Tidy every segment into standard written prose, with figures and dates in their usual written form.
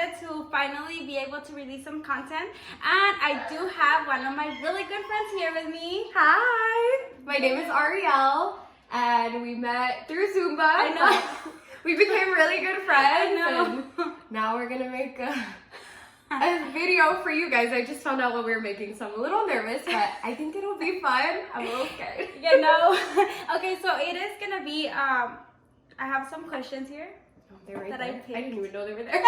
excited to finally be able to release some content. And I do have one of my really good friends here with me. Hi, my name is Ariel, and we met through Zumba. I know. We became really good friends. I know. And now we're gonna make a video for you guys. I just found out what we were making, so I'm a little nervous, but I think it'll be fun. I'm a little scared. You know. Okay, so it is gonna be. I have some questions here. Oh, they're right That there. I picked. I didn't even know they were there.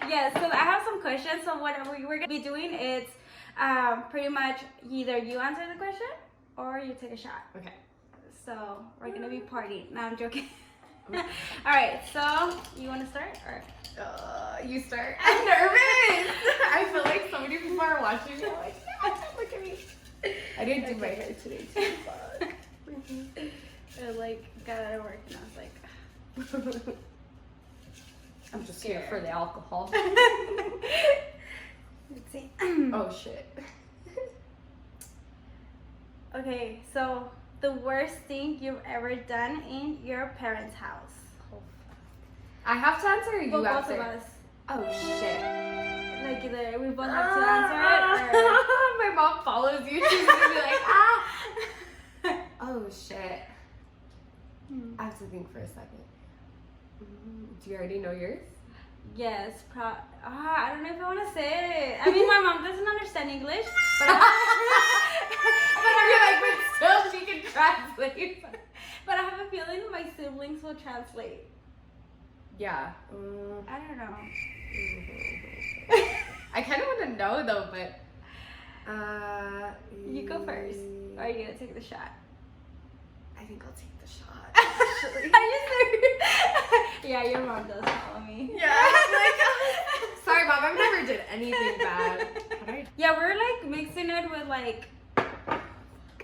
Yes, so I have some questions. So what we're gonna be doing is pretty much either you answer the question or you take a shot. Okay. So we're gonna be partying. No, I'm joking. All right, so you want to start or? You start. I'm nervous. I feel like so many people are watching. They're like, yeah, look at me. I didn't do my hair today too. Fuck. I like got out of work and I was like, I'm just here for the alcohol. let's see. Oh shit. Okay, so the worst thing you've ever done in your parents' house. I have to answer or you Well, both answer? of us. Oh shit. Like either we both have to answer it or. My mom follows you. She's gonna be like, ah. Oh shit. I have to think for a second. Do you already know yours? Yes, I don't know if I want to say it. I mean, my mom doesn't understand English, but But still she can translate. but I have a feeling my siblings will translate. Yeah. I don't know. I kind of want to know though, but. You go first. Or are you gonna take the shot? I think I'll take the shot. Actually. Are you serious? Yeah, your mom does follow me. Yeah. Sorry, Mom. I've never did anything bad. Yeah, we're like mixing it with like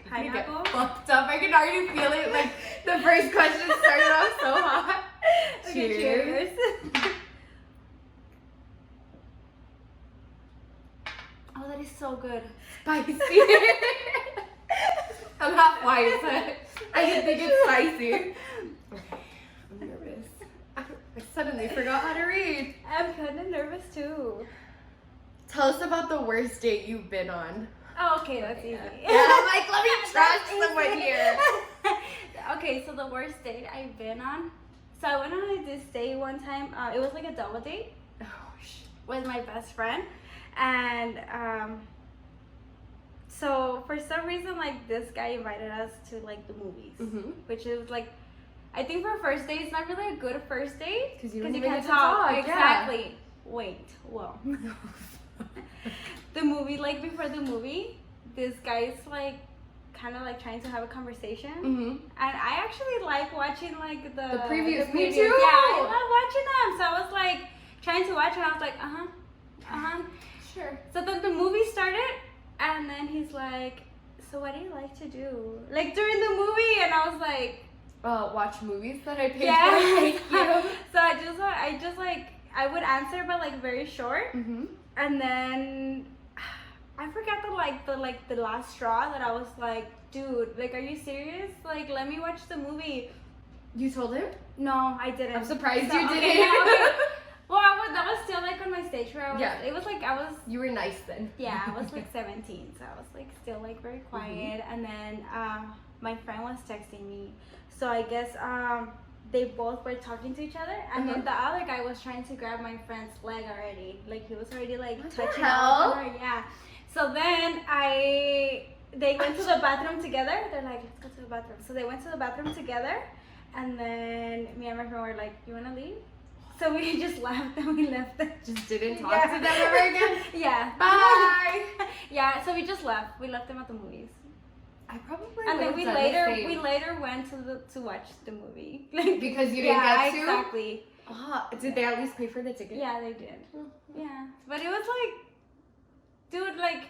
pineapple. Fucked up. I can already feel it. Like the first question started off so hot. Okay, Cheers. Oh, that is so good. Spicy. I'm not white, but I didn't think it's spicy. Okay, I'm nervous. I suddenly forgot how to read. I'm kind of nervous too. Tell us about the worst date you've been on. Oh, okay, that's easy. Yeah, I'm like, let me trust someone here. Okay, so the worst date I've been on. So I went on this date one time. It was like a double date Oh, shit. with my best friend, and so for some reason, like this guy invited us to like the movies, which is like, I think for a first date, it's not really a good first date Because you can't get to talk. yeah. Exactly. Wait, well, the movie, like before the movie, this guy's like kind of like trying to have a conversation, and I actually like watching like the previews. the Me previews. too. Yeah, I love watching them. So I was like trying to watch, and I was like, Sure. So then the movie started, and then he's like, "So what do you like to do?" Like during the movie, and I was like, Watch movies that I paid "Yeah." for. Thank you. So I just like I would answer, but like very short, and then. I forgot the last straw that I was like, dude, like, are you serious? Like, let me watch the movie. You told him? No, I didn't. I'm surprised So, you okay, didn't. yeah, okay. Well, that was still like on my stage where I was. Yeah. It was like I was. You were nice then. Yeah, I was like 17, so I was like still like very quiet. And then my friend was texting me, so I guess they both were talking to each other, and then the other guy was trying to grab my friend's leg already. Like he was already like What the touching hell? on her. Yeah. So then they went to the bathroom together. They're like, let's go to the bathroom. So they went to the bathroom together, and then me and my friend were like, you wanna leave? So we just left and we left them. Just didn't talk Yeah. to them ever again? Yeah. Bye. Yeah. So we just left. We left them at the movies, I probably and then would've done the same. we later went to watch the movie. Like Because you didn't yeah, get to? exactly. Did they at least pay for the ticket? Yeah, they did. Yeah, but it was like, dude, like,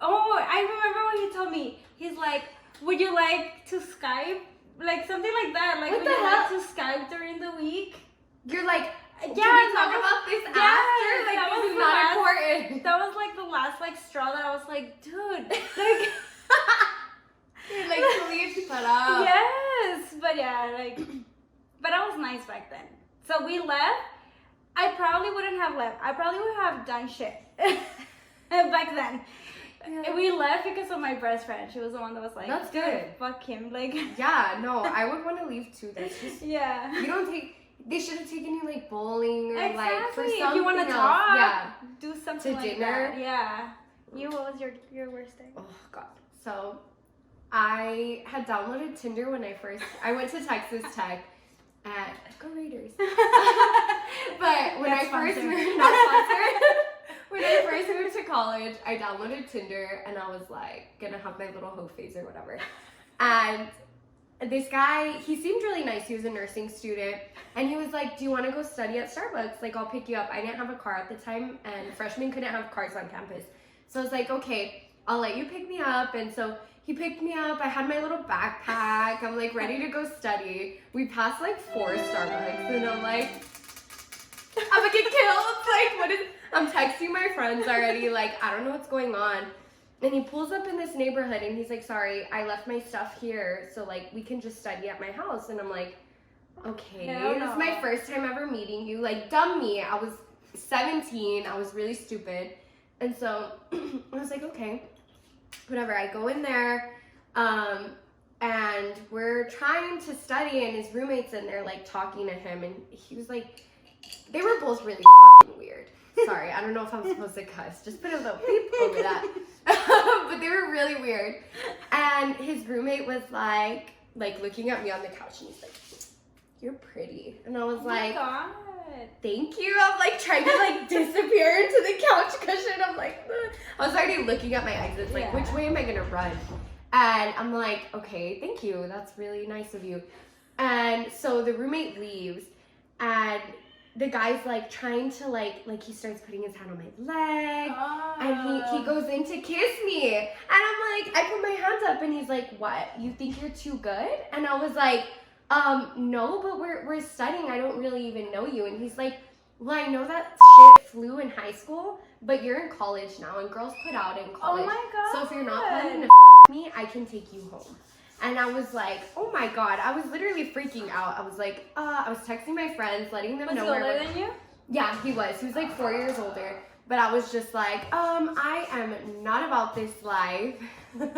oh, I remember when he told me. He's like, would you like to Skype? Like something like that. Like, What would the you like hell? to Skype during the week? You're like, Yeah, can we talk that was- about this yes, after? Like, that this was is the not last- important. That was like the last like straw that I was like, dude, like. You're like, please shut up. Yes, but yeah, like, but I was nice back then. So we left. I probably wouldn't have left. I probably would have done shit back then. Yeah. We left because of my best friend. She was the one that was like, That's good. Fuck him. Like, Yeah, no, I would want to leave too. That's just, yeah. you don't take, they should have taken you like bowling or Exactly. like for something If you want to else. talk, Yeah. do something To like dinner? that. Yeah. You, what was your worst day? Oh God. So I had downloaded Tinder when I went to Texas Tech at Go Raiders. But when That's I first sponsored. moved, not sponsored. When I first moved to college, I downloaded Tinder and I was like gonna have my little hoe phase or whatever. And this guy, he seemed really nice. He was a nursing student and he was like, do you want to go study at Starbucks? Like, I'll pick you up. I didn't have a car at the time and freshmen couldn't have cars on campus. So I was like, okay, I'll let you pick me up. And so he picked me up. I had my little backpack. I'm like ready to go study. We passed like 4 Starbucks and I'm like, I'm gonna get killed. Like, what is, I'm texting my friends already. Like, I don't know what's going on. And he pulls up in this neighborhood and he's like, sorry, I left my stuff here. So like, we can just study at my house. And I'm like, okay, this is my first time ever meeting you. Like, dumb me. I was 17. I was really stupid. And so I was like, okay, whatever. I go in there and we're trying to study and his roommate's in there like talking to him. And he was like, they were both really fucking weird. Sorry, I don't know if I'm supposed to cuss. Just put a little beep over that. But they were really weird. And his roommate was like looking at me on the couch and he's like, you're pretty. And I was like, God. thank you. I'm like trying to like disappear into the couch cushion. I'm like, ugh. I was already looking at my exits, like, which way am I gonna run? And I'm like, okay, thank you. That's really nice of you. And so the roommate leaves and the guy's like trying to like he starts putting his hand on my leg and he goes in to kiss me. And I'm like, I put my hands up and he's like, what? You think you're too good? And I was like, no, but we're studying. I don't really even know you. And he's like, well, I know that shit flew in high school, but you're in college now and girls put out in college. Oh my God. So if you're not planning to fuck me, I can take you home. And I was like, oh my God, I was literally freaking out. I was like, I was texting my friends, letting them know. Was he older than you? Yeah, he was. He was like 4 years older. But I was just like, I am not about this life. We're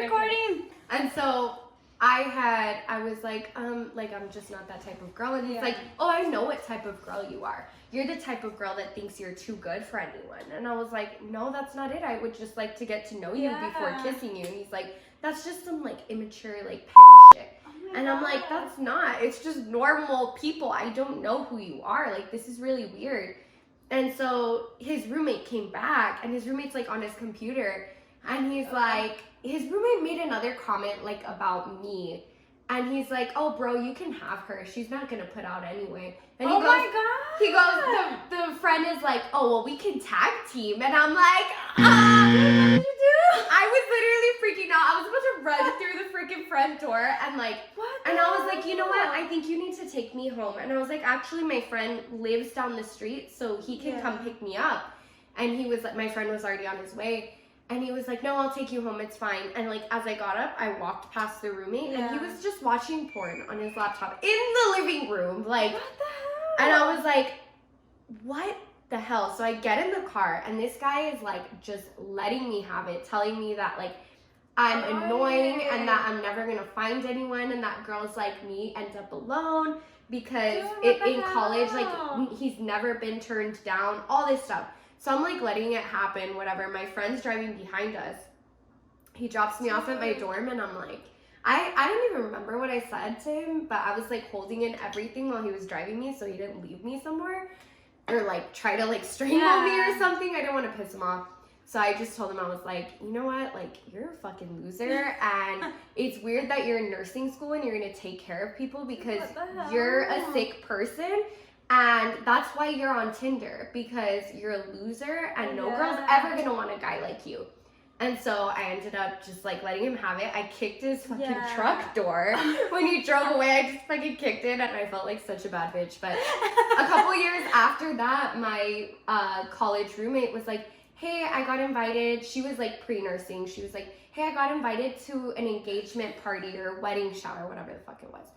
recording. And so I was like, I'm just not that type of girl. And he's like, oh, I know what type of girl you are. You're the type of girl that thinks you're too good for anyone. And I was like, no, that's not it. I would just like to get to know you before kissing you. And he's like, that's just some like immature, like petty shit. And I'm like, that's not. It's just normal people. I don't know who you are. Like, this is really weird. And so his roommate came back and his roommate's like on his computer. And he's like, his roommate made another comment like about me. And he's like, oh, bro, you can have her. She's not going to put out anyway. And my God. He goes, the friend is like, oh, well, we can tag team. And I'm like, what did you do? I was literally freaking out. I was about to run through the freaking front door and like, and I was like, you know what? I think you need to take me home. And I was like, actually, my friend lives down the street, so he can come pick me up. And he was like, my friend was already on his way. And he was like, no, I'll take you home. It's fine. And like, as I got up, I walked past the roommate and he was just watching porn on his laptop in the living room. Like, what the hell? And I was like, what the hell? So I get in the car and this guy is like just letting me have it, telling me that like I'm annoying and that I'm never going to find anyone and that girls like me end up alone because in college, like he's never been turned down, all this stuff. So I'm like letting it happen, whatever. My friend's driving behind us. He drops me off at my dorm and I'm like, I don't even remember what I said to him, but I was like holding in everything while he was driving me so he didn't leave me somewhere or like try to like strangle me or something. I didn't want to piss him off. So I just told him, I was like, you know what? Like, you're a fucking loser. And it's weird that you're in nursing school and you're going to take care of people because you're a sick person. And that's why you're on Tinder, because you're a loser and no girl's ever going to want a guy like you. And so I ended up just like letting him have it. I kicked his fucking truck door. When he drove away, I just fucking kicked it and I felt like such a bad bitch. But a couple years after that, my college roommate was like, hey, I got invited. She was like pre-nursing. She was like, hey, I got invited to an engagement party or wedding shower, whatever the fuck it was.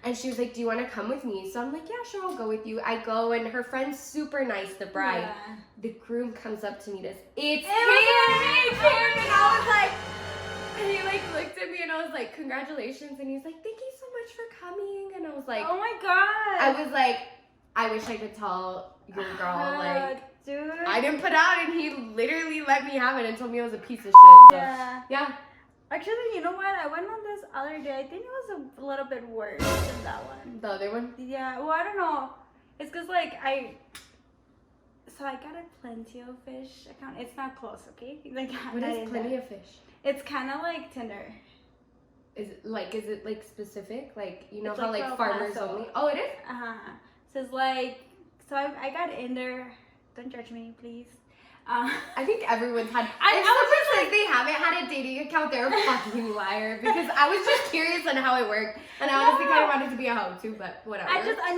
And she was like, do you want to come with me? So I'm like, yeah, sure, I'll go with you. I go, and her friend's super nice, the bride. Yeah. The groom comes up to meet us. It's him! And I was like, and he like looked at me, and I was like, congratulations. And he's like, thank you so much for coming. And I was like, oh my god. I was like, I wish I could tell your girl, like, dude. I didn't put out, and he literally let me have it and told me I was a piece of shit. So, Yeah. yeah. Actually, you know what? I went on this other day. I think it was a little bit worse than that one. The other one? Yeah. Well, I don't know. It's because like I got a Plenty of Fish account. It's not close, okay? Like What is Plenty of Fish? It's kind of like Tinder. Is it like specific? Like, you know It's how like like for farmers Paso. only? Oh, it is? So it's like, so I got in there. Don't judge me, please. I think everyone's had. I If was someone just says they haven't had a dating account, they're a fucking liar. Because I was just curious on how it worked, and I honestly kind of wanted to be a hoe too, but whatever. yeah, same. I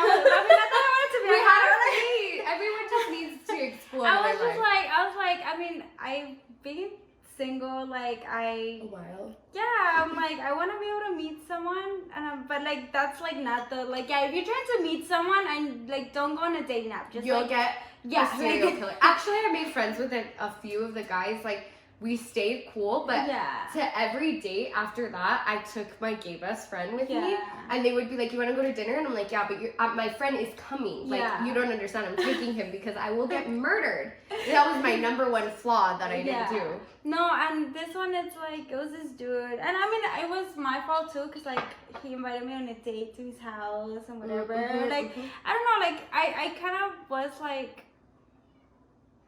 thought I wanted to be. We had our date. Everyone just needs to explore I their was just life. like, I mean, I've been single, like A while. yeah, I'm like, I want to be able to meet someone, but like that's like not the like, yeah, if you're trying to meet someone and like don't go on a dating app, just You'll like, get yeah, a serial like, killer. Actually, I made friends with a few of the guys. Like, we stayed cool, but yeah, to every date after that, I took my gay best friend with me, yeah, and they would be like, "You want to go to dinner?" And I'm like, "Yeah, but my friend is coming. Like, Yeah. you don't understand. I'm taking him because I will get murdered." That was my number one flaw that I didn't do. No, and this one, it's like, it was this dude, and I mean, it was my fault too, cause like he invited me on a date to his house and whatever. Like, I don't know, like I kind of was like,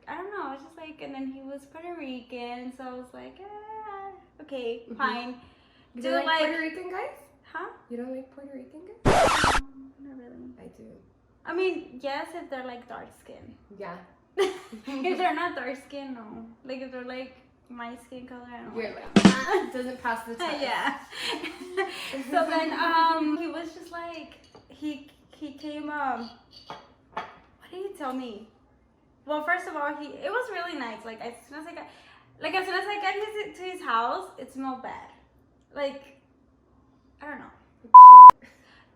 I don't know, I was just like, and then he was Puerto Rican, so I was like, okay, fine. You Do don't like like, Puerto Rican guys? huh? You don't like Puerto Rican guys? Not really. I do. I mean, yes, if they're like dark skin. Yeah. If they're not dark skin, no. Like if they're like my skin color, I don't You're like like, doesn't pass the test. yeah. So then he was just like he came what did he tell me? Well, first of all, it was really nice. Like as soon as I got to his house, it smelled bad. Like I don't know.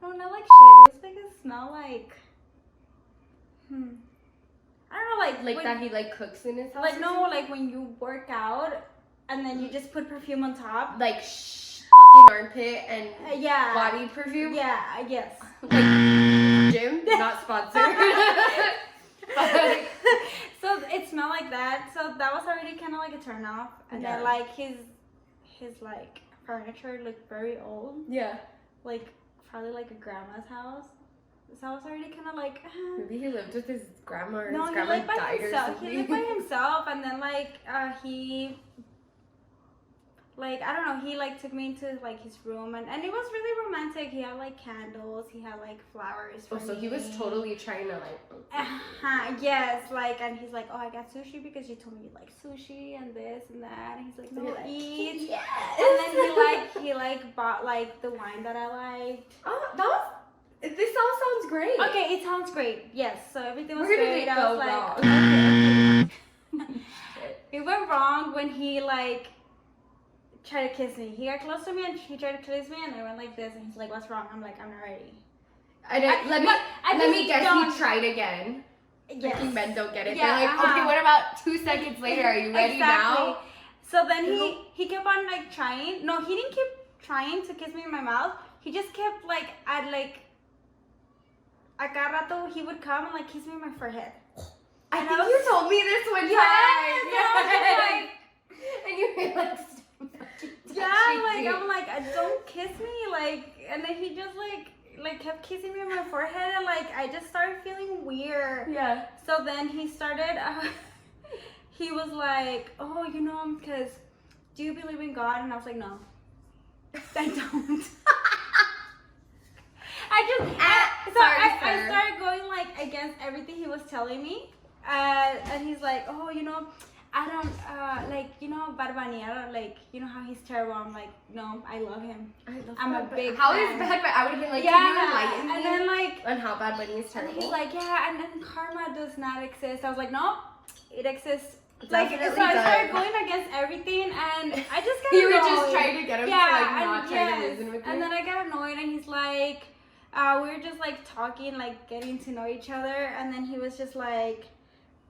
No, not like shit. It was like a smell like I don't know, like Like that he like cooks in his house? like no, like when you work out and then you just put perfume on top. Like fucking armpit and Yeah. body perfume? Yeah, yes. Like gym, not sponsored. So it smelled like that. So that was already kind of like a turn off. And then Yeah. like his like furniture looked very old. Yeah. Like probably like a grandma's house. So I was already kind of like. Maybe he lived with his grandma or No, his he grandma lived by died or himself. something. He lived by himself, and then like he, like I don't know, he like took me into like his room, and it was really romantic. He had like candles, he had like flowers for Oh, so me. he was totally trying to like. Yes, like, and he's like, oh, I got sushi because you told me you like sushi and this and that. And he's like, no, eat. Yes. And then he bought like the wine that I liked. Oh, that was. This all sounds great. Okay, it sounds great. Yes, so everything was Where did great. it I go was like, wrong? okay. It went wrong when he like tried to kiss me. He got close to me and he tried to kiss me, and I went like this, and he's like, "What's wrong?" I'm like, "I'm not ready." Let me guess. don't- He tried again. Yes. Freaking men don't get it. Yeah, They're like, okay, what about 2 seconds later? Are you ready now? So then he kept on like trying. No, he didn't keep trying to kiss me in my mouth. He just kept like at like a cada rato he would come and like kiss me in my forehead. I And think I was- you told me this one Yes, time. and I was just like, and you were like, yeah, like I'm like, don't kiss me, like, and then he just like kept kissing me on my forehead, and like I just started feeling weird. Yeah. So then he started. He was like, oh, you know, because do you believe in God? And I was like, no, I don't. I started going like against everything he was telling me, and he's like, oh, you know, I don't like, you know, Bad Bunny. I don't like, you know how he's terrible. I'm like, no, I love him. I'm a big How fan. is Bad Bunny? I would have been like, Yeah, can you enlighten me and then like, on how Bad Bunny is and terrible? he's like, yeah, and then karma does not exist. I was like, no, it exists. Like, so I Definitely started does. going against everything, and I just got You were annoyed. just trying to get him to like not try to reason with you. And then I got annoyed, and he's like, like, we were just like talking, like getting to know each other, and then he was just like,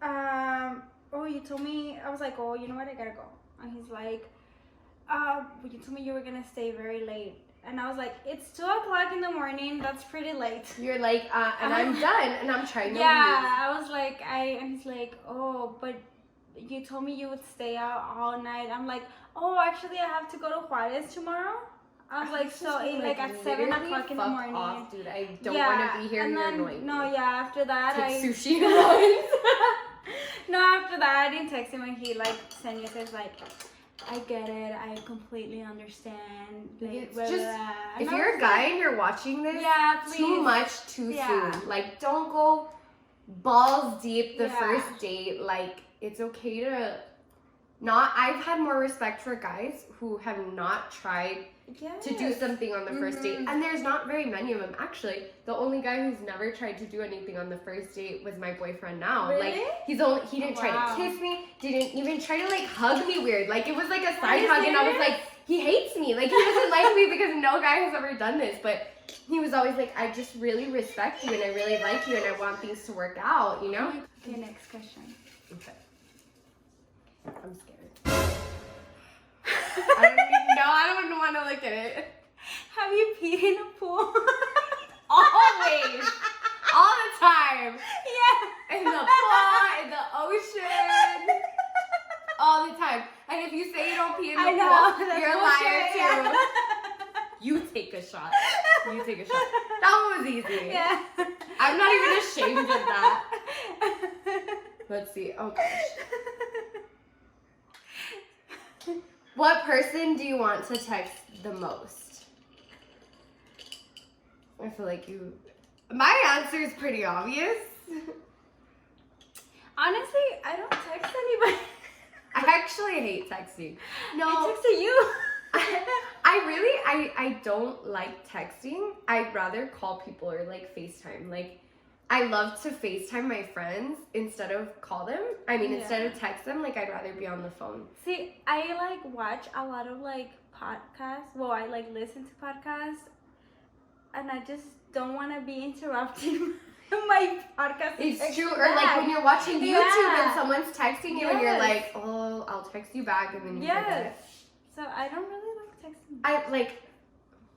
oh, you told me. I was like, oh, you know what? I gotta go. And he's like, you told me you were gonna stay very late. And I was like, it's 2:00 in the morning. That's pretty late. You're like, and I'm done, and I'm trying to leave. I was like, and he's like, oh, but you told me you would stay out all night. I'm like, oh, actually, I have to go to Juarez tomorrow. I was like, so like at 7:00 in the morning. Off, dude. I don't want to be here. And You're then, annoying. no, yeah. After that, Take sushi alone. No, after that, I didn't text him, and he like sent me a text like, I get it. I completely understand. Like, It's just, if you're a guy and you're watching this, please. too much too soon. Like, don't go balls deep the first date. Like, it's okay to not. I've had more respect for guys who have not tried to do something on the first date, and there's not very many of them. Actually, the only guy who's never tried to do anything on the first date was my boyfriend now. Really? Like, he didn't try to kiss me, didn't even try to like hug me weird. Like, it was like a side hug, and I was like, he hates me. Like, he doesn't like me because no guy has ever done this. But he was always like, I just really respect you, and I really like you, and I want things to work out, you know? Okay, next question. Okay. I'm scared. I don't want to look at it. Have you peed in a pool? Always. All the time. Yeah. In the pool, in the ocean. All the time. And if you say you don't pee in the pool, you're a liar too. Yeah. You take a shot. You take a shot. That one was easy. Yeah. I'm not even ashamed of that. Let's see. Oh gosh. What person do you want to text the most? I feel like my answer is pretty obvious. Honestly, I don't text anybody. I actually hate texting. No. I texted you. I don't like texting. I'd rather call people or like FaceTime. Like, I love to FaceTime my friends instead of call them. I mean, instead of text them, like, I'd rather be on the phone. See, I like watch a lot of like podcasts. Well, I like listen to podcasts, and I just don't want to be interrupting my podcast. It's true. Or like when you're watching YouTube and someone's texting you and you're like, oh, I'll text you back, and then you forget. So I don't really like texting. I like,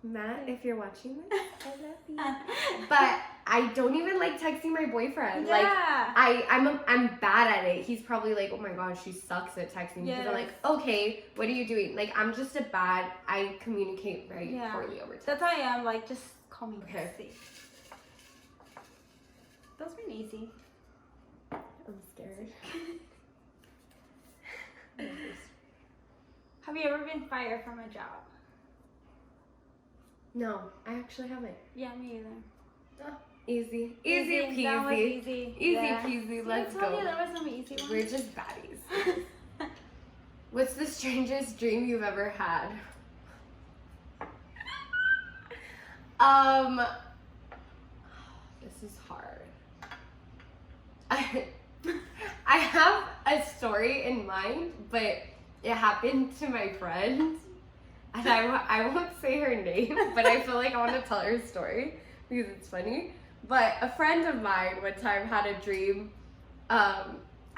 Matt, if you're watching this, I love you. But I don't even like texting my boyfriend. Like, I'm bad at it. He's probably like, oh my gosh, she sucks at texting. Because I'm like, okay, what are you doing? Like, I'm just I communicate very poorly over text. That's how I am. Like, just call me. Okay. Those were easy. I'm scared. Have you ever been fired from a job? No, I actually haven't. Yeah, me either. Oh, easy peasy. That was easy. Easy peasy. Let's go. There was some easy ones. We're just baddies. What's the strangest dream you've ever had? This is hard. I have a story in mind, but it happened to my friend, and I won't say her name, but I feel like I want to tell her story because it's funny. But a friend of mine one time had a dream. I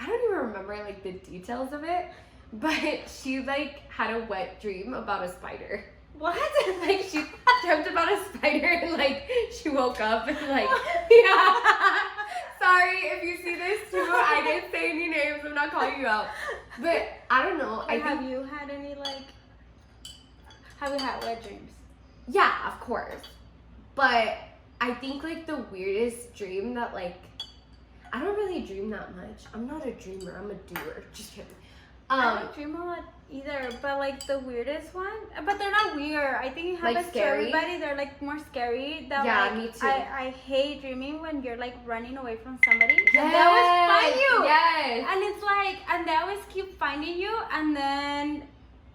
don't even remember like the details of it, but she like had a wet dream about a spider. What? Like, she dreamt about a spider and like she woke up and like, yeah. Sorry if you see this too. I didn't say any names. I'm not calling you out. But I don't know. Have you had any like? Have you had wet dreams? Yeah, of course. But I think like the weirdest dream that like, I don't really dream that much. I'm not a dreamer. I'm a doer. Just kidding. I don't dream a lot either, but like the weirdest one, but they're not weird. I think it happens to everybody. They're like more scary. Me too. I hate dreaming when you're like running away from somebody. Yes. And they always find you. Yes. And it's like, and they always keep finding you, and then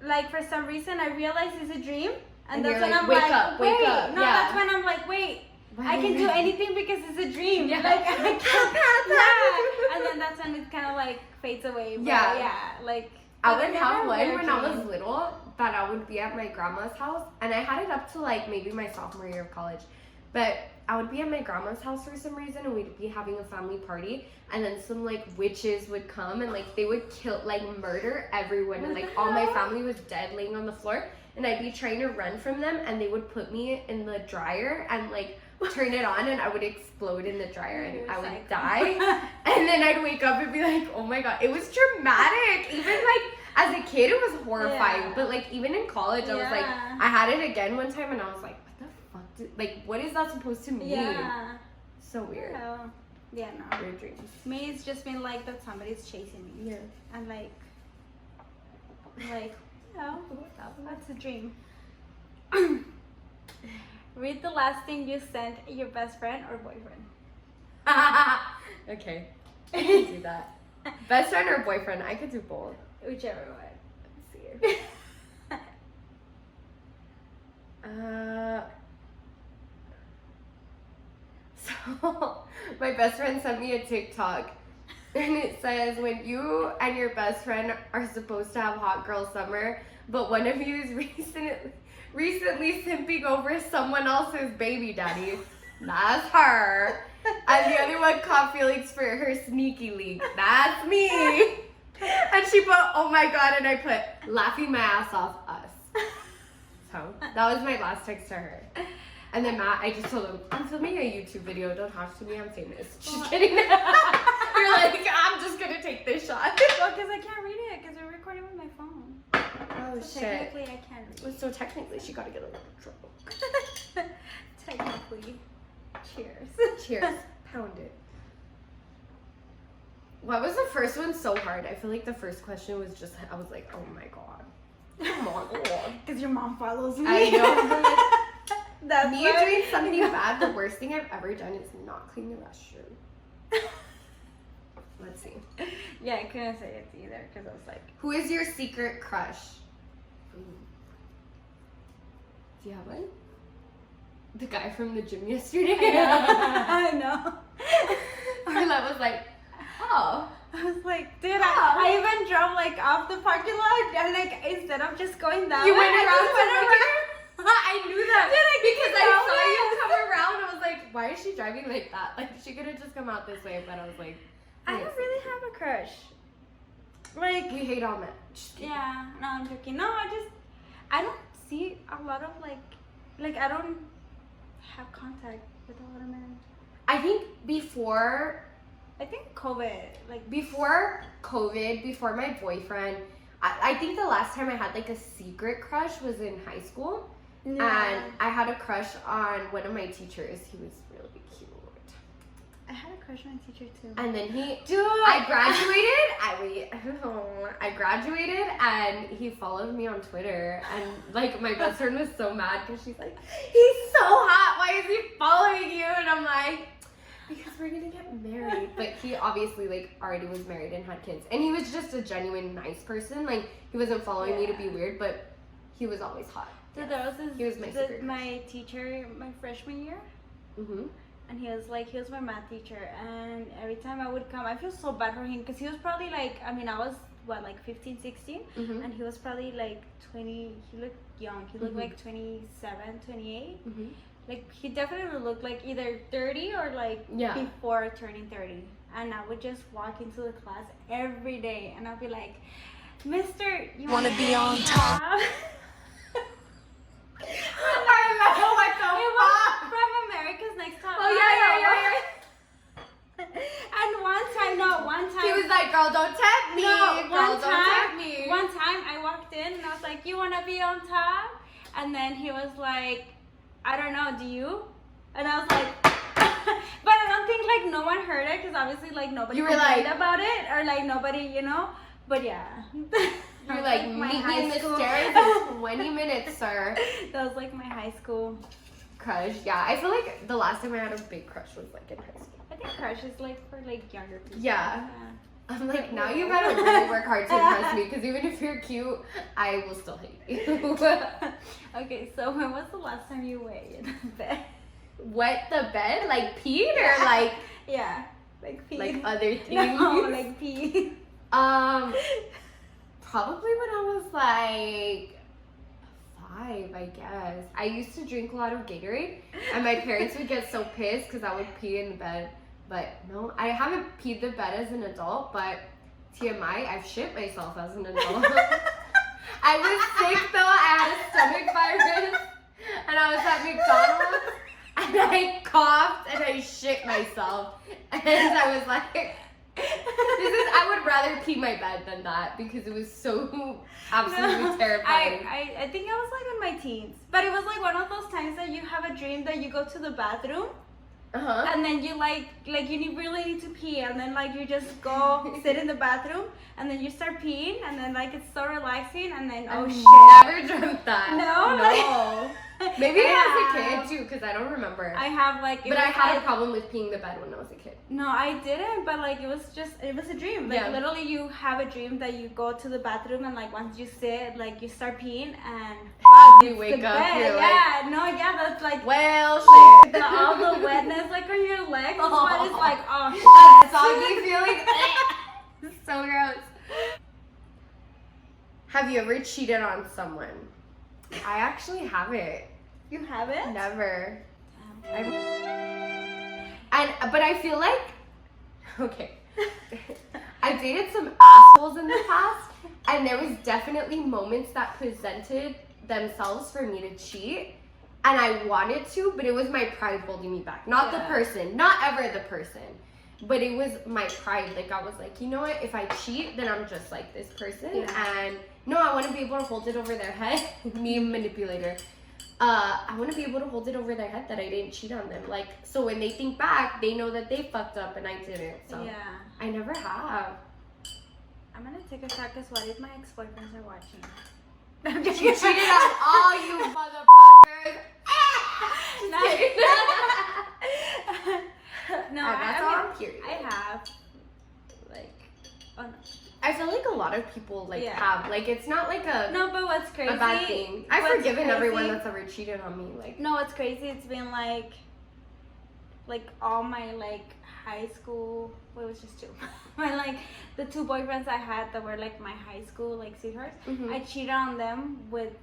like for some reason I realize it's a dream, and that's when I'm like, wait, no, that's when I'm like, wait. I can do anything because it's a dream. Yeah. Like I can't. And then that's when it kind of like fades away. But like I would have one when I was little that I would be at my grandma's house, and I had it up to like maybe my sophomore year of college, But I would be at my grandma's house for some reason, and we'd be having a family party, and then some like witches would come and like they would murder everyone, and like all my family was dead laying on the floor, and I'd be trying to run from them, and they would put me in the dryer and like turn it on, and I would explode in the dryer and I would die, and then I'd wake up and be like, oh my god, it was dramatic. Even like as a kid it was horrifying, but like even in college I was like, I had it again one time and I was like, like, what is that supposed to mean? Yeah. So weird. Yeah, no. Weird dreams. Me, it's just been like that somebody's chasing me. Yeah. And like, that's a dream. Read the last thing you sent your best friend or boyfriend. Okay. I can do that. Best friend or boyfriend? I could do both. Whichever one. Let's see. So, my best friend sent me a TikTok, and it says, when you and your best friend are supposed to have hot girl summer, but one of you is recently simping over someone else's baby daddy, that's her, and the other one caught feelings for her sneaky leak, that's me, and she put, oh my god, and I put, laughing my ass off, us. So, that was my last text to her. And then Matt, I just told him, I'm filming a YouTube video, don't talk to me, I'm famous. Just kidding. You're like, I'm just gonna take this shot. Well, because I can't read it, because we're recording with my phone. Oh, so shit. Technically, I can't read it. So technically, she gotta get a little trouble. Technically. Cheers. Cheers. Pound it. Why was the first one so hard? I feel like the first question was just, I was like, oh my god. Oh my god. Because your mom follows me. I know. That's me doing something bad, the worst thing I've ever done is not clean the restroom. Let's see. Yeah, I couldn't say it either because I was like, who is your secret crush? Ooh. Do you have one? The guy from the gym yesterday? I know. Arlet was like, oh. I was like, dude, I even drove like off the parking lot and like instead of just going that you way, went around I just went around. I knew that because I saw way. you come around. I was like, why is she driving like that? Like she could have just come out this way, but I was like, I don't really have a crush. Like, we hate all men. Just kidding. yeah, no, I'm joking. No, I don't see a lot of like I don't have contact with a lot of men. I think before COVID, before my boyfriend, I think the last time I had like a secret crush was in high school. yeah. And I had a crush on one of my teachers. He was really cute. I had a crush on my teacher too. And then Dude, I graduated and he followed me on Twitter, and like my best friend was so mad because she's like, he's so hot, why is he following you? And I'm like, because we're gonna get married. But he obviously like already was married and had kids, and he was just a genuine nice person. Like he wasn't following me to be weird, but he was always hot. So there was He was my teacher my freshman year. Mm-hmm. And he was my math teacher, and every time I would come, I feel so bad for him because he was probably like, I mean, I was what, like 15, 16, Mm-hmm. and he was probably like 20. He looked young. He looked like 27, 28. Mm-hmm. Like he definitely looked like either 30 or like before turning 30. And I would just walk into the class every day, and I'd be like, Mister, you want to be on top? From America's Next Top. Oh yeah. And one time. He was like, girl, don't tempt me. No, Girl, don't tempt me. One time I walked in and I was like, you want to be on top? And then he was like, I don't know, do you? And I was like, but I don't think like no one heard it because obviously like nobody complained about it or like nobody, you know. But yeah. You were like, meet me in the stairs in 20 minutes, sir. That was like my high school crush. Yeah, I feel like the last time I had a big crush was like in high school. I think crush is like for like younger people. Yeah. I'm like, now you better really work hard to impress me, because even if you're cute, I will still hate you. Okay, so when was the last time you wet the bed? Wet the bed? Like peed or like... Yeah, like peed. Like other things? No, like peed. Probably when I was like 5, I guess. I used to drink a lot of Gatorade, and my parents would get so pissed because I would pee in the bed. But no, I haven't peed the bed as an adult, but TMI, I've shit myself as an adult. I was sick though, I had a stomach virus, and I was at McDonald's, and I coughed, and I shit myself. And I was like, I would rather pee my bed than that because it was so absolutely terrifying. I think I was like in my teens, but it was like one of those times that you have a dream that you go to the bathroom, and then you like you really need to pee, and then like you just go sit in the bathroom, and then you start peeing, and then like it's so relaxing, and then oh shit. Never dreamt that. No. Maybe when I was a kid too, because I don't remember. I have like. But I had a problem with peeing the bed when I was a kid. No, I didn't, but like it was a dream. Like literally you have a dream that you go to the bathroom and like once you sit, like you start peeing and you wake up, you're that's like well shit. All the wetness like on your legs. Oh. It's like that soggy feeling. It's so gross. Have you ever cheated on someone? I actually haven't. You haven't? Never. But I feel like, okay, I dated some assholes in the past, and there was definitely moments that presented themselves for me to cheat, and I wanted to, but it was my pride holding me back. Not the person, not ever the person, but it was my pride. Like I was like, you know what, if I cheat, then I'm just like this person, and no, I want to be able to hold it over their head. Me, a manipulator. I want to be able to hold it over their head that I didn't cheat on them. Like, so when they think back, they know that they fucked up and I didn't. So I never have. I'm gonna take a shot because what if my ex-boyfriends are watching? You cheated on all you motherfuckers. No, I'm curious. I have. Like, oh no. I feel like a lot of people have, like, it's not like a but what's crazy? A bad thing. I've forgiven everyone that's ever cheated on me. Like, no, what's crazy? It's been like all my like high school. Well, it was just 2. My like the 2 boyfriends I had that were like my high school like sweethearts. I cheated on them with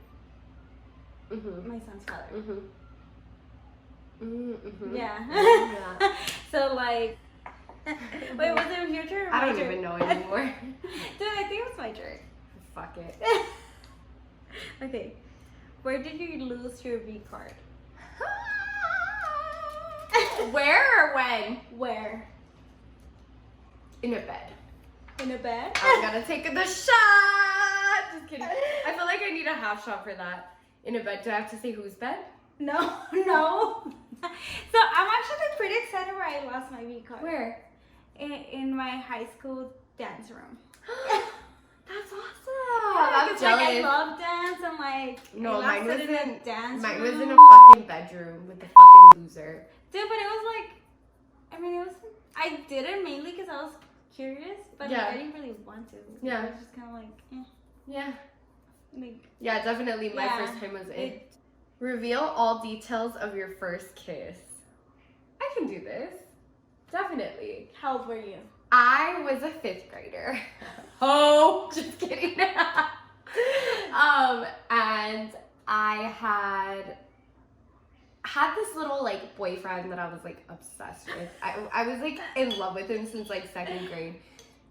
my son's father. Yeah. So like. Wait, was it your turn? I don't even know anymore. Dude, I think it was my turn. Fuck it. Okay. Where did you lose your V card? Where or when? Where? In a bed. In a bed? I'm gonna take the shot! Just kidding. I feel like I need a half shot for that. In a bed. Do I have to say whose bed? No. So I'm actually pretty excited where I lost my V card. Where? In my high school dance room. That's awesome. I'm jealous. Like, I love dance and like no, mine was in a dance room. Mine was in a fucking bedroom with a fucking loser. Dude, but it was like, I mean, I did it mainly because I was curious, but like, I didn't really want to. Yeah. I was just kind of like, Yeah. Like, yeah, definitely my first time was it. Reveal all details of your first kiss. I can do this. Definitely. How old were you? I was a 5th grader. Oh, just kidding. And I had this little like boyfriend that I was like obsessed with. I was like in love with him since like 2nd grade.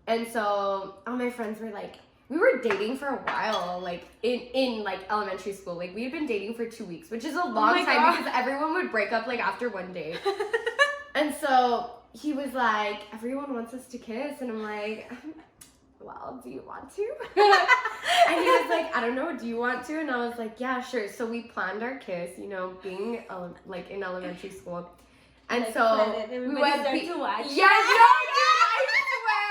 And so all my friends were like, we were dating for a while, like in like elementary school. Like we had been dating for 2 weeks, which is a long time because everyone would break up like after one date. And so he was like, everyone wants us to kiss, and I'm like, well, do you want to? And he was like, I don't know, do you want to? And I was like, yeah, sure. So we planned our kiss, you know, being like in elementary school. And like, so we went to watch. Yes, no, I swear.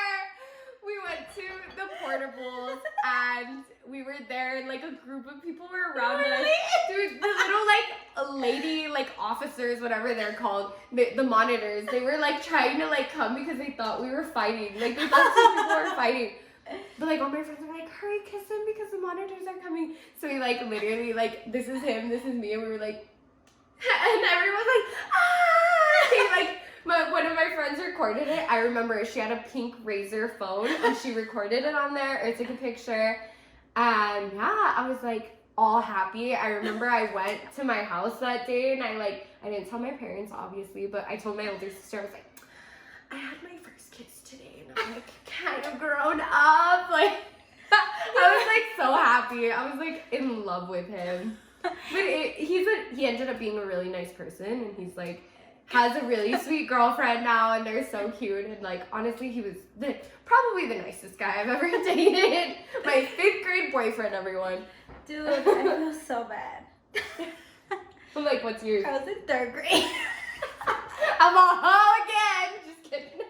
We went to the portables and we were there and like a group of people were around us. Dude, the little like lady like officers, whatever they're called, the monitors, they were like trying to like come because they thought we were fighting. Like they thought 2 people were fighting. But like all my friends were like, hurry, kiss him because the monitors are coming. So we like literally like, this is him, this is me, and we were like, and everyone was like, ah! He, like, one of my friends recorded it. I remember she had a pink Razor phone and she recorded it on there or took a picture. And yeah, I was like, all happy. I remember I went to my house that day and I didn't tell my parents obviously, but I told my older sister, I was like, I had my first kiss today and I'm like kind of grown up. Like I was like so happy. I was like in love with him. But he ended up being a really nice person, and he's like has a really sweet girlfriend now, and they're so cute. And like honestly, he was probably the nicest guy I've ever dated. My 5th grade boyfriend, everyone. Dude, I feel so bad. I'm like, what's yours? I was in 3rd grade. I'm a hoe again. Just kidding.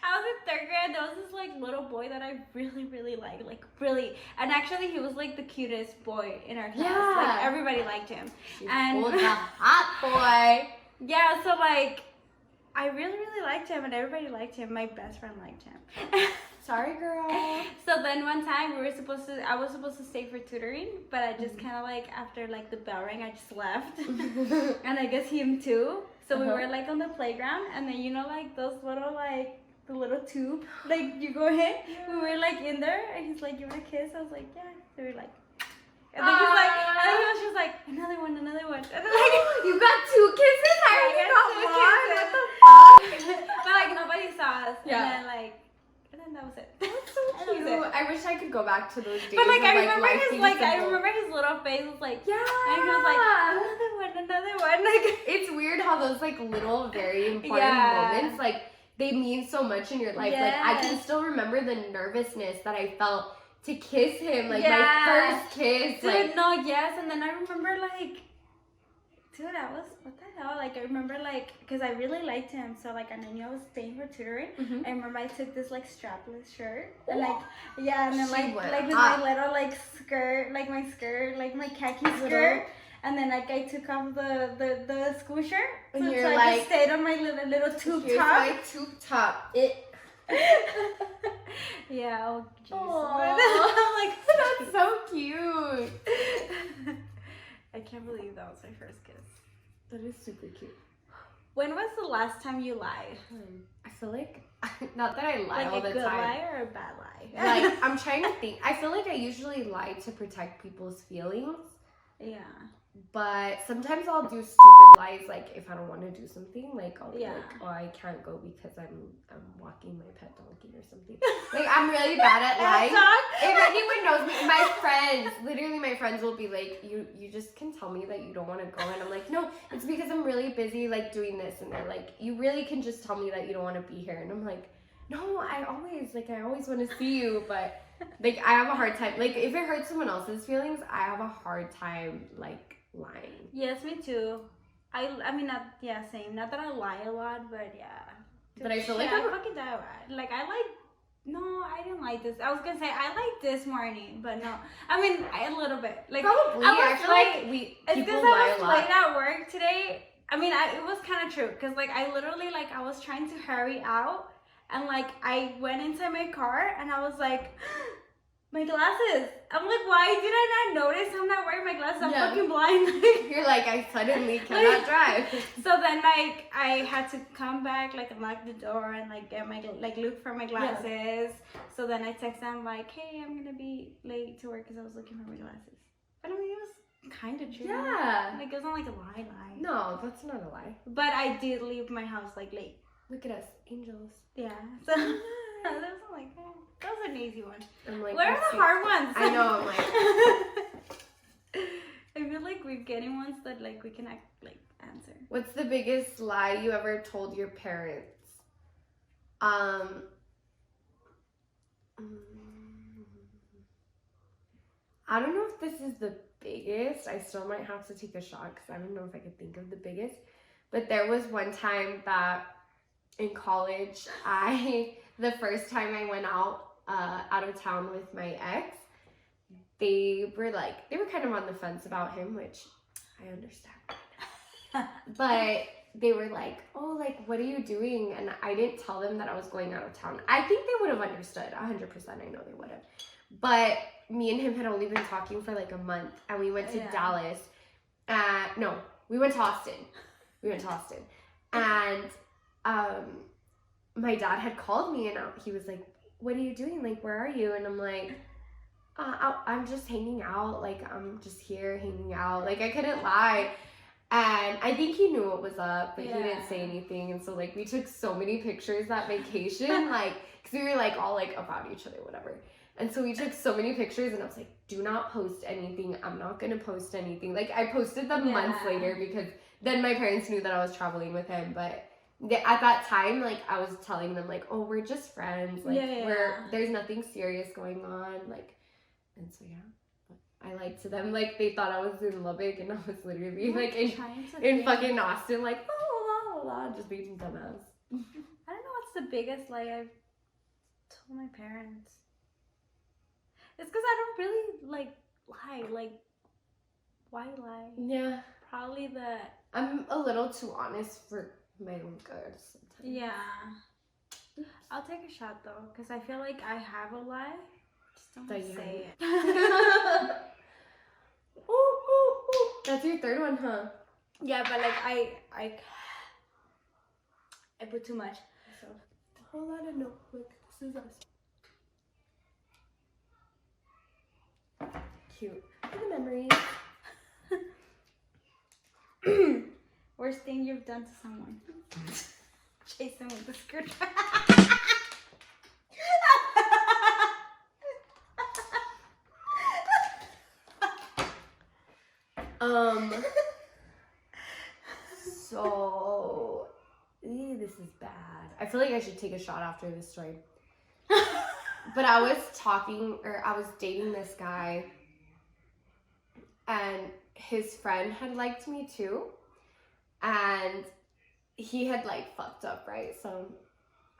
I was in 3rd grade. There was this like little boy that I really, really liked, like really, and actually he was like the cutest boy in our class. Yeah. Like everybody liked him. And the hot boy. Yeah, so like I really, really liked him, and everybody liked him. My best friend liked him. Sorry, girl. So then one time I was supposed to stay for tutoring, but I just kind of like after like the bell rang, I just left, and I guess him too. So we were like on the playground, and then you know like those little like the little tube like you go in. Yeah. We were like in there, and he's like, "You want a kiss?" I was like, "Yeah." So we're like. And then he's like, and then he was just like, another one. And then like, you got 2 kisses? I already got 1. What the fuck? But like nobody saw us. Yeah. And then that was it. That's so cute. I wish I could go back to those days. But like of, I remember I remember his little face was like, yeah. And he was like, another one. Like it's weird how those like little very important moments like they mean so much in your life. Yes. Like I can still remember the nervousness that I felt to kiss him, like my first kiss. Dude, like no, yes. And then I remember like, dude, I was, what the hell? Like I remember like, cause I really liked him. So like, and I knew I was staying for tutoring. Mm-hmm. I remember I took this like strapless shirt. And like, yeah. And then She like with my little like skirt, like my skirt, like my khaki skirt. And then like I took off the school shirt. And So, you're so I like, just stayed on my little tube here's top. my tube top. Yeah, oh jeez. I'm like, that's so cute. I can't believe that was my first kiss. That is super cute. When was the last time you lied? I feel like, not that I lie Like all a the good time. lie or a bad lie? Like, I'm trying to think. I feel like I usually lie to protect people's feelings. Yeah. But sometimes I'll do stupid lies, like if I don't want to do something, like I'll be like, oh, I can't go because I'm walking my pet donkey or something. Like I'm really bad at lying. If anyone knows me, my friends will be like, you just can tell me that you don't want to go, and I'm like, no, it's because I'm really busy like doing this, and they're like, you really can just tell me that you don't want to be here, and I'm like, no, I always want to see you, but like I have a hard time, like if it hurts someone else's feelings, I have a hard time like lying. Yes, me too. I mean, not, yeah, same. Not that I lie a lot, but yeah. But I feel like I fucking die. Like, I like, no, I didn't like this. I was gonna say, I like this morning, but no. I mean, a little bit. Like, probably, I feel like it's because I was late at work today. I mean, it was kind of true, because, like, I literally, like, I was trying to hurry out, and, like, I went inside my car, and I was like, my glasses. I'm like, why did I not notice I'm not wearing my glasses? I'm fucking blind. You're like, I suddenly cannot drive. So then, like, I had to come back, like, unlock the door and, like, get my, like, look for my glasses. Yeah. So then I text them, like, hey, I'm gonna be late to work because I was looking for my glasses. But I mean, it was kind of true. Yeah. Like, it wasn't like a lie. No, that's not a lie. But I did leave my house, like, late. Look at us, angels. Yeah. So that was like, that was an easy one. I'm like, what are the hard ones? I know, I'm like. I feel like we're getting ones that, like, we can, answer. What's the biggest lie you ever told your parents? I don't know if this is the biggest. I still might have to take a shot because I don't know if I could think of the biggest. But there was one time that in college, the first time I went out of town with my ex, they were kind of on the fence about him, which I understand. But they were like, oh, like, what are you doing? And I didn't tell them that I was going out of town. I think they would have understood, 100%. I know they would have. But me and him had only been talking for like a month, and we went to Dallas. No, we went to Austin. And my dad had called me, and he was like, what are you doing? Like, where are you? And I'm like, I'm just hanging out. Like, I'm just here hanging out. Like, I couldn't lie. And I think he knew what was up, but he didn't say anything. And so, like, we took so many pictures that vacation, like, because we were, like, all, like, about each other, whatever. And so we took so many pictures, and I was like, do not post anything. I'm not going to post anything. Like, I posted them months later because then my parents knew that I was traveling with him. But at that time, like, I was telling them, like, oh, we're just friends. Like, there's nothing serious going on. Like, and so, I lied to them. Like, they thought I was in Lubbock, and I was literally, like, in fucking Austin, like, la, la, la, just being dumbass. I don't know what's the biggest lie I've told my parents. It's because I don't really, like, lie. Like, why lie? Yeah. Probably that. I'm a little too honest for my own good sometimes. Yeah. I'll take a shot, though, because I feel like I have a lie. Just don't say it. Ooh, ooh, ooh. That's your third one, huh? Yeah, but like I put too much. So hold on a notebook. This is us. Cute. For the memories. Worst thing you've done to someone. Chase them with a screwdriver. So, this is bad. I feel like I should take a shot after this story. But I was dating this guy, and his friend had liked me too, and he had like fucked up, right? So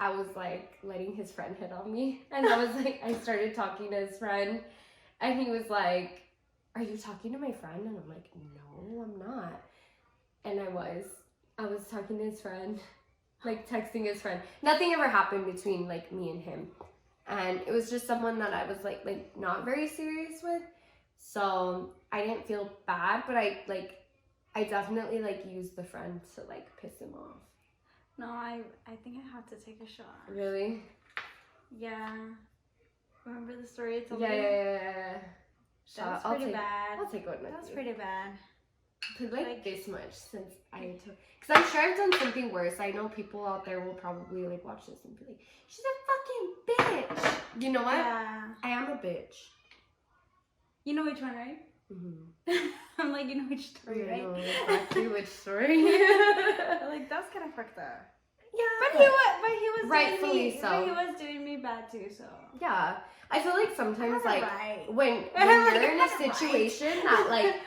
I was like letting his friend hit on me, and I was like, I started talking to his friend, and he was like, are you talking to my friend? And I'm like, no, I'm not. And I was talking to his friend, like texting his friend. Nothing ever happened between like me and him. And it was just someone that I was like not very serious with. So I didn't feel bad, but I definitely like used the friend to like piss him off. No, I think I have to take a shot. Really? Yeah. Remember the story I told you? Yeah. That was pretty bad. I'll take one with That was you. pretty bad. But like this much since I took, because I'm sure I've done something worse. I know people out there will probably like watch this and be like, she's a fucking bitch. You know what? Yeah. I am a bitch. You know which one, right? Mm-hmm. I'm like, you know which story, right? I know exactly which story. Like, that's kind of fucked up. Yeah. But he was rightfully doing me, so. But he was doing me bad too, so. Yeah. I feel like sometimes like when Like, you're in a situation that like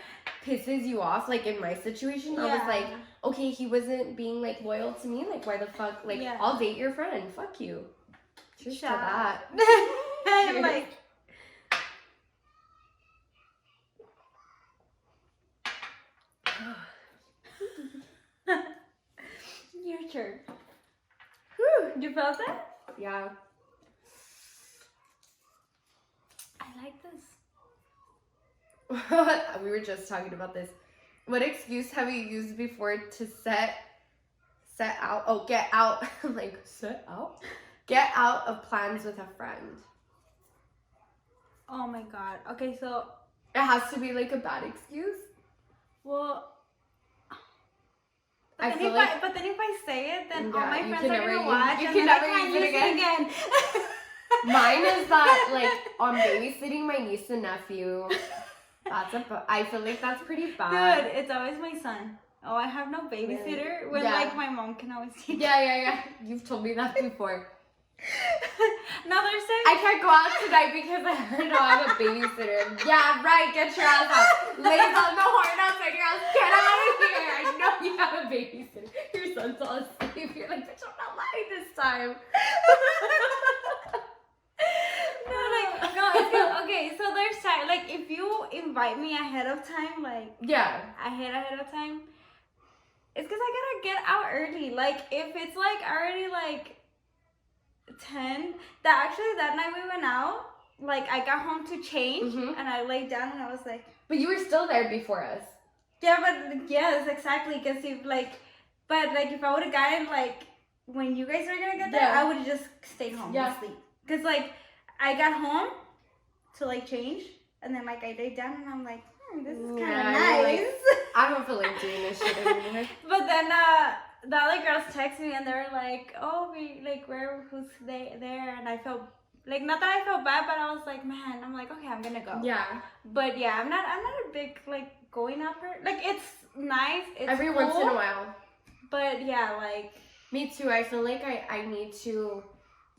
pisses you off, like in my situation, I was like, okay, he wasn't being like loyal to me, like why the fuck, like I'll date your friend, fuck you. Cheers to that. And like, your turn. Whew. You felt that? Yeah. I like this. We were just talking about this. What excuse have you used before to get out like set out? Get out of plans with a friend. Oh my god. Okay, so it has to be like a bad excuse. Well, but then if I say it, then all my friends are gonna watch you and can then never I can't use it again. Mine is that like on babysitting my niece and nephew. I feel like that's pretty bad. Dude, it's always my son. Oh, I have no babysitter when like my mom can always take Yeah. You've told me that before. Now they're saying I can't go out tonight because I don't have a babysitter. Yeah, right. Get your ass out. Lays on the horn outside your house. Get out of here. I know you have a babysitter. Your son's all asleep. You're like, bitch, I'm not lying this time. Okay, so there's time. Like, if you invite me ahead of time, like ahead of time, it's because I gotta get out early. Like, if it's like already like 10, that night we went out. Like, I got home to change and I laid down and I was like, but you were still there before us. Yeah, but yes, exactly. Because if if I would have gotten like when you guys were gonna get there, I would have just stayed home and sleep. Because like I got home to like change. And then like I lay down and I'm like, this is kind of Yeah, nice. you're like, I don't feel like doing this shit anymore. But then the other girls text me and they were like, oh, who's there? And I felt like, not that I felt bad, but I was like, man, I'm like, okay, I'm gonna go. Yeah. But yeah, I'm not a big like going out her. Like it's nice. It's every cool, once in a while. But yeah, like me too. I feel like I need to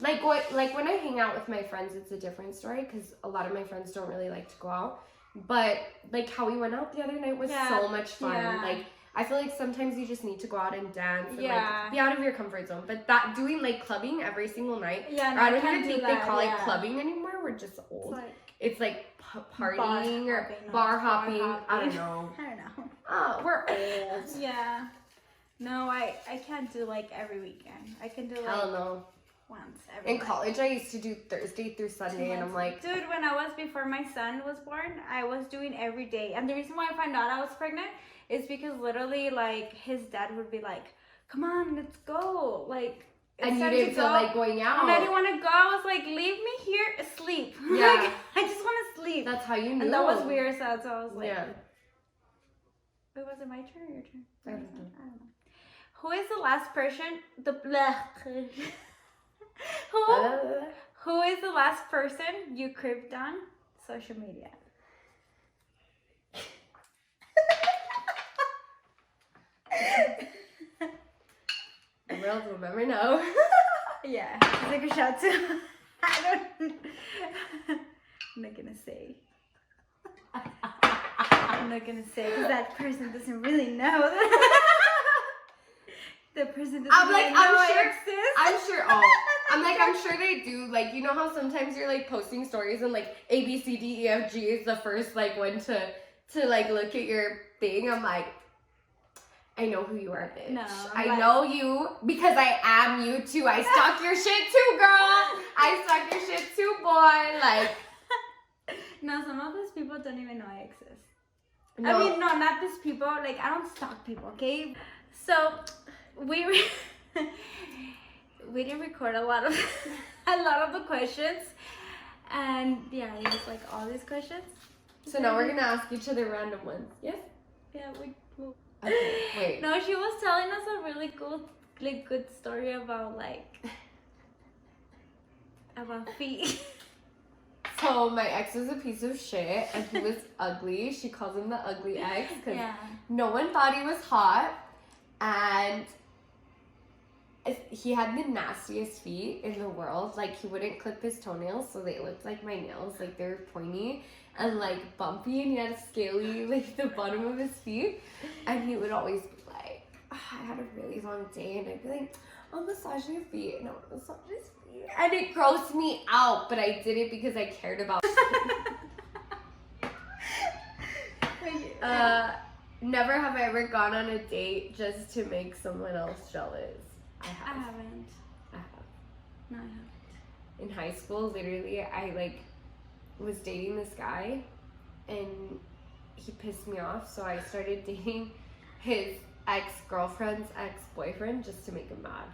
like when I hang out with my friends, it's a different story because a lot of my friends don't really like to go out. But like how we went out the other night was so much fun. Yeah. Like I feel like sometimes you just need to go out and dance and Yeah. like be out of your comfort zone. But that doing like clubbing every single night, yeah, or I don't can't even do think they that, call it yeah. clubbing anymore. We're just old. It's It's like partying or bar hopping. I don't know. I don't know. Oh, we're old. Yeah. No, I can't do like every weekend. I can do like Hell no. once every In month. college, I used to do Thursday through Sunday, and I'm like, dude, when I was before my son was born, I was doing every day. And the reason why I found out I was pregnant is because literally, like, his dad would be like, "Come on, let's go!" Like, it's and you time to didn't feel go. like going out. And I didn't want to go. I was like, "Leave me here, sleep." Yeah. Like, I just want to sleep. That's how you knew. And that was weird. So I was like, Yeah. Wait, was it my turn or your turn? I don't know. Who is the last person? Who is the last person you cribbed on social media? The world will never know. Yeah, take a shot too. I'm not gonna say. I'm not gonna say because that person doesn't really know. The person doesn't I'm like, really know I'm sure. I exist. I'm sure. Oh, I'm sure they do. Like, you know how sometimes you're like posting stories and like A B C D E F G is the first like one to like look at your thing. I'm like, I know who you are, bitch. No, I but- know you because I am you too. I stalk your shit too, girl. I stalk your shit too, boy. Like, No, some of these people don't even know I exist. no. I mean, no, not these people. Like, I don't stalk people, okay? So, we didn't record a lot of the questions, and yeah, it was like all these questions. So now we're gonna ask each other random ones. Yes. Yeah, we. Okay. Wait. No, she was telling us a really cool, like, good story about feet. So my ex was a piece of shit and he was ugly. She calls him the ugly ex because Yeah. no one thought he was hot, and he had the nastiest feet in the world. Like, he wouldn't clip his toenails, so they looked like my nails. Like, they were pointy and like bumpy, and he had scaly like the bottom of his feet. And he would always be like, I had a really long day, and I'd be like, I'll massage your feet, and I would massage his feet, and it grossed me out, but I did it because I cared about never have I ever gone on a date just to make someone else jealous. I I have. haven't. I have. No, I haven't. In high school, literally, I like was dating this guy, and he pissed me off, so I started dating his ex-girlfriend's ex-boyfriend just to make him mad.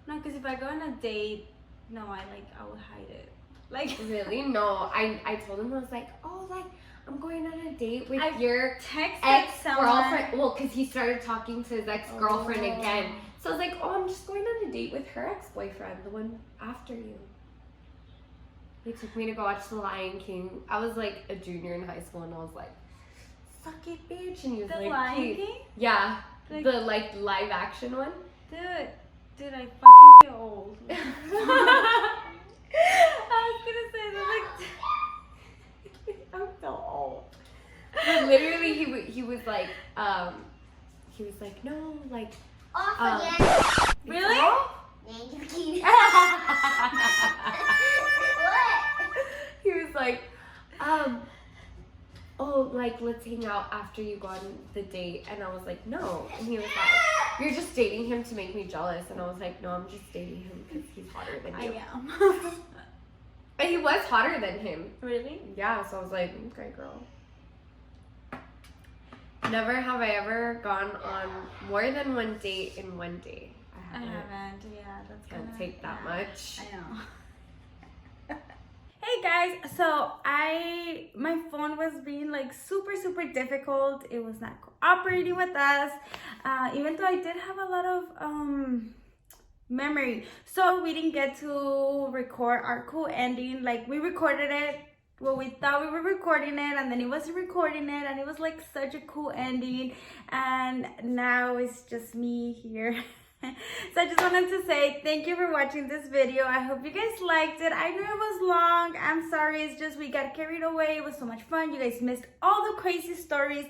No, because if I go on a date, no, I will hide it. Like, Really? No. I told him, I was like, oh, like, I'm going on a date with I your texted ex-girlfriend. someone. Well, because he started talking to his ex-girlfriend Oh. again. So I was like, oh, I'm just going on a date with her ex-boyfriend, the one after you. He took me to go watch The Lion King. I was like a junior in high school, and I was like, suck it, bitch. And he was The like, Lion "Please." King? Yeah, Like- the like live action one. Dude, I fucking feel old. I was gonna say that, like, I'm so old. But literally, he was like, no, like, Off Um, again. really? Thank you, Keith. he What? was like, oh, like, let's hang out after you go on the date. And I was like, no. And he was like, you're just dating him to make me jealous. And I was like, no, I'm just dating him because he's hotter than I you. am. And he was hotter than him. Really? Yeah, so I was like, okay, girl. Never have I ever gone on more than one date in one day. I haven't. Yeah, that's Can't gonna take that much. I know. Hey guys. guys, so my phone was being like super difficult. It was not cooperating with us, even though I did have a lot of memory. So we didn't get to record our cool ending. Like, we recorded it, well, we thought we were recording it, and then it wasn't recording it, and it was like such a cool ending, and now it's just me here. So I just wanted to say thank you for watching this video. I hope you guys liked it. I know it was long. I'm sorry. It's just we got carried away. It was so much fun. You guys missed all the crazy stories.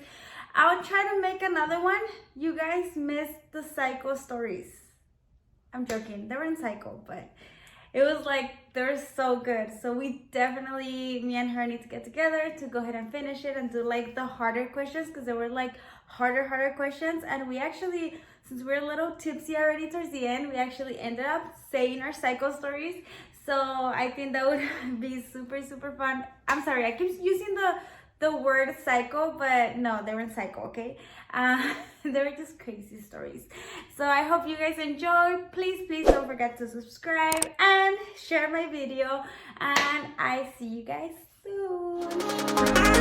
I'll try to make another one. You guys missed the psycho stories. I'm joking. They were in psycho, but it was like, they're so good. So we definitely, me and her need to get together to go ahead and finish it and do like the harder questions, because they were like harder questions. And we actually, since we're a little tipsy already towards the end, we actually ended up saying our psycho stories. So I think that would be super fun. I'm sorry, I keep using the word psycho, but no, they weren't psycho, okay? They were just crazy stories. So I hope you guys enjoyed. Please don't forget to subscribe and share my video. And I see you guys soon.